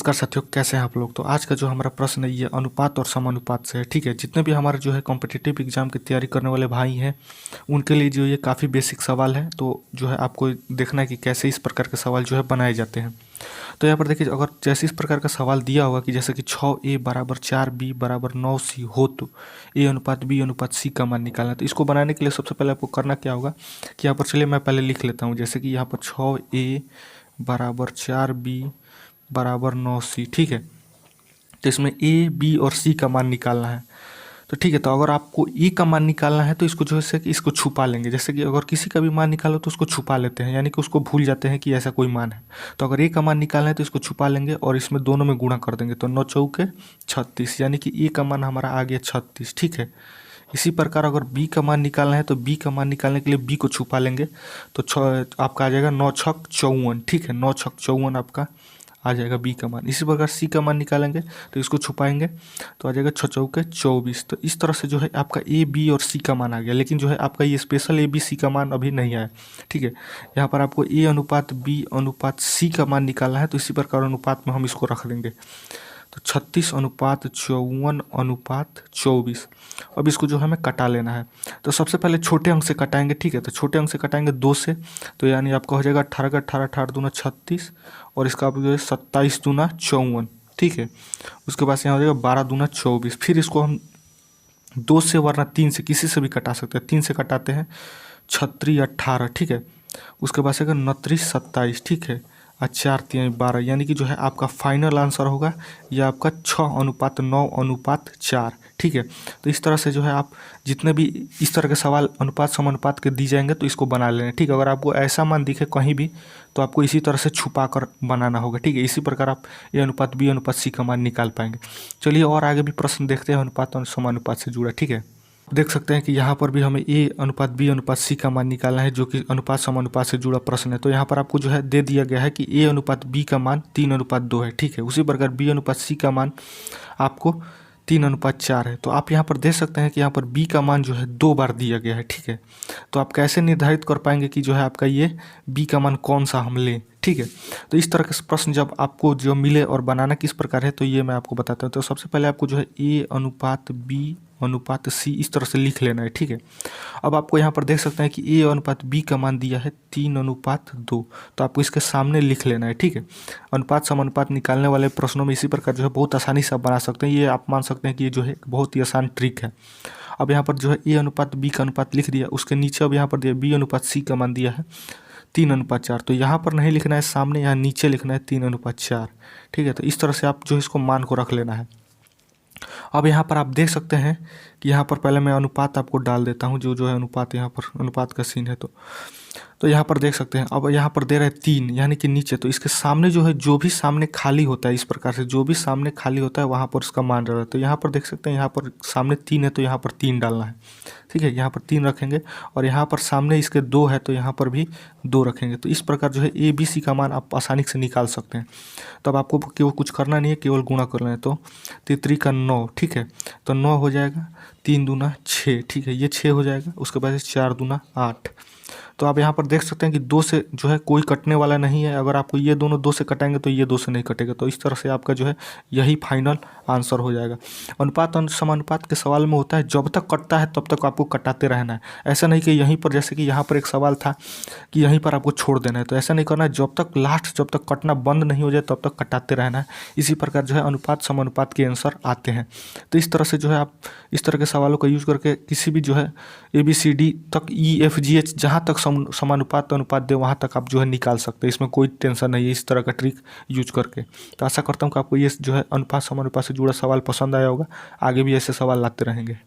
नमस्कार साथियों, कैसे हैं आप लोग। तो आज का जो हमारा प्रश्न है ये अनुपात और समानुपात से है। ठीक है, जितने भी हमारे जो है कॉम्पिटिटिव एग्जाम की तैयारी करने वाले भाई हैं उनके लिए जो ये काफ़ी बेसिक सवाल है। तो जो है आपको देखना है कि कैसे इस प्रकार के सवाल जो है बनाए जाते हैं। तो यहाँ पर देखिए, अगर जैसे इस प्रकार का सवाल दिया होगा कि जैसे कि 6A = 4B = 9C हो तो A अनुपात B अनुपात C का मान निकालना है। तो इसको बनाने के लिए सबसे पहले आपको करना क्या होगा कि यहाँ पर चलिए मैं पहले लिख लेता हूँ। जैसे कि यहाँ पर 6A = 4B = 9C। ठीक है, तो इसमें A B और C का मान निकालना है। तो ठीक है, तो अगर आपको A का मान निकालना है तो इसको जो है कि इसको छुपा लेंगे। जैसे कि अगर किसी का भी मान निकालो तो उसको छुपा लेते हैं, यानी कि उसको भूल जाते हैं कि ऐसा कोई मान है। तो अगर A का मान निकालना है तो इसको छुपा लेंगे और इसमें दोनों में गुणा कर देंगे। तो 9 चौके 36, यानी कि A का मान हमारा आ गया 36। ठीक है, इसी प्रकार अगर B का मान निकालना है तो B का मान निकालने के लिए B को छुपा लेंगे। तो आपका आ जाएगा 9 छक 54। ठीक है, 9 छक 54 आपका आ जाएगा B का मान। इसी प्रकार C का मान निकालेंगे तो इसको छुपाएंगे तो आ जाएगा 6 चौके 24। तो इस तरह से जो है आपका A B और C का मान आ गया, लेकिन जो है आपका ये स्पेशल A B C का मान अभी नहीं आया। ठीक है, यहाँ पर आपको A अनुपात B अनुपात C का मान निकालना है। तो इसी प्रकार अनुपात में हम इसको रख देंगे। तो 36 अनुपात 54 अनुपात 24। अब इसको जो हमें कटा लेना है। तो सबसे पहले छोटे अंक से कटाएंगे। ठीक है, तो छोटे अंक से कटाएंगे 2 से, तो यानी आपका हो जाएगा 18 का 18, 18 दूना 36 और इसका आप जो है 27 दूना 54। ठीक है, उसके बाद यहाँ हो जाएगा 12 दूना 24। फिर इसको हम 2 से वरना 3 से किसी से भी कटा सकते हैं। 3 से कटाते हैं 36 18। ठीक है, उसके बाद से 29 27। ठीक है, 4 3 12, यानी कि जो है आपका फाइनल आंसर होगा यह आपका 6:9:4। ठीक है, तो इस तरह से जो है आप जितने भी इस तरह के सवाल अनुपात समानुपात के दी जाएंगे तो इसको बना लेना। ठीक है, अगर आपको ऐसा मान दिखे कहीं भी तो आपको इसी तरह से छुपा कर बनाना होगा। ठीक है, इसी प्रकार आप A अनुपात B अनुपात C का मान निकाल पाएंगे। चलिए और आगे भी प्रश्न देखते हैं अनुपात और समानुपात से जुड़ा। ठीक है, देख सकते हैं कि यहाँ पर भी हमें A अनुपात B अनुपात C का मान निकालना है, जो कि अनुपात समानुपात से जुड़ा प्रश्न है। तो यहाँ पर आपको जो है दे दिया गया है कि A अनुपात B का मान 3:2 है। ठीक है, उसी प्रकार B अनुपात C का मान आपको 3:4 है। तो आप यहाँ पर देख सकते हैं कि यहाँ पर B का मान जो है 2 बार दिया गया है। ठीक है, तो आप कैसे निर्धारित कर पाएंगे कि जो है आपका ये B का मान कौन सा हम लें। ठीक है, तो इस तरह के प्रश्न जब आपको जो मिले और बनाना किस प्रकार है तो ये मैं आपको बताता हूँ। तो सबसे पहले आपको जो है A अनुपात B अनुपात C इस तरह से लिख लेना है। ठीक है, अब आपको यहाँ पर देख सकते हैं कि A अनुपात B का मान दिया है 3:2, तो आपको इसके सामने लिख लेना है। ठीक है, अनुपात समानुपात निकालने वाले प्रश्नों में इसी प्रकार जो है बहुत आसानी से आप बना सकते हैं। ये आप मान सकते हैं कि ये जो है बहुत ही आसान ट्रिक है। अब यहाँ पर जो है A अनुपात B का अनुपात लिख दिया, उसके नीचे अब यहाँ पर दिया B अनुपात C का मान दिया है 3:4। तो यहाँ पर नहीं लिखना है सामने, यहाँ नीचे लिखना है 3:4। ठीक है, तो इस तरह से आप जो इसको मान को रख लेना है। अब यहाँ पर आप देख सकते हैं कि यहाँ पर पहले मैं अनुपात आपको डाल देता हूँ, जो है अनुपात, यहाँ पर अनुपात का सीन है। तो यहाँ पर देख सकते हैं अब यहाँ पर दे रहे हैं 3, यानी कि नीचे। तो इसके सामने जो है जो भी सामने खाली होता है, इस प्रकार से जो भी सामने खाली होता है वहाँ पर उसका मान रहा है। तो यहाँ पर देख सकते हैं यहाँ पर सामने 3 है तो यहाँ पर 3 डालना है। ठीक है, यहाँ पर 3 रखेंगे और यहाँ पर सामने इसके 2 है तो यहाँ पर भी 2 रखेंगे। तो इस प्रकार जो है A B C का मान आप आसानी से निकाल सकते हैं। तो अब आपको केवल कुछ करना नहीं है, केवल गुणा करना है। तो 3 का 9। ठीक है, तो 9 हो जाएगा, 3 दूना 6। ठीक है, ये 6 हो जाएगा, उसके बाद 4 दूना 8। तो आप यहाँ पर देख सकते हैं कि 2 से जो है कोई कटने वाला नहीं है। अगर आपको ये दोनों 2 से कटाएंगे तो ये 2 से नहीं कटेगा। तो इस तरह से आपका जो है यही फाइनल आंसर हो जाएगा। अनुपात और समानुपात के सवाल में होता है जब तक कटता है तब तक आपको कटाते रहना है। ऐसा नहीं कि यहीं पर, जैसे कि यहाँ पर एक सवाल था कि यहीं पर आपको छोड़ देना है, तो ऐसा नहीं करना है। जब तक लास्ट, जब तक कटना बंद नहीं हो जाए तब तक कटाते रहना है। इसी प्रकार जो है अनुपात समानुपात के आंसर आते हैं। तो इस तरह से जो है आप इस तरह के सवालों का यूज करके किसी भी जो है ABCD तक EFGH जहाँ तक समानुपात अनुपात दे वहाँ तक आप जो है निकाल सकते हैं। इसमें कोई टेंशन नहीं है इस तरह का ट्रिक यूज करके। तो आशा करता हूँ कि आपको ये जो है अनुपात समानुपात से जुड़ा सवाल पसंद आया होगा। आगे भी ऐसे सवाल लाते रहेंगे।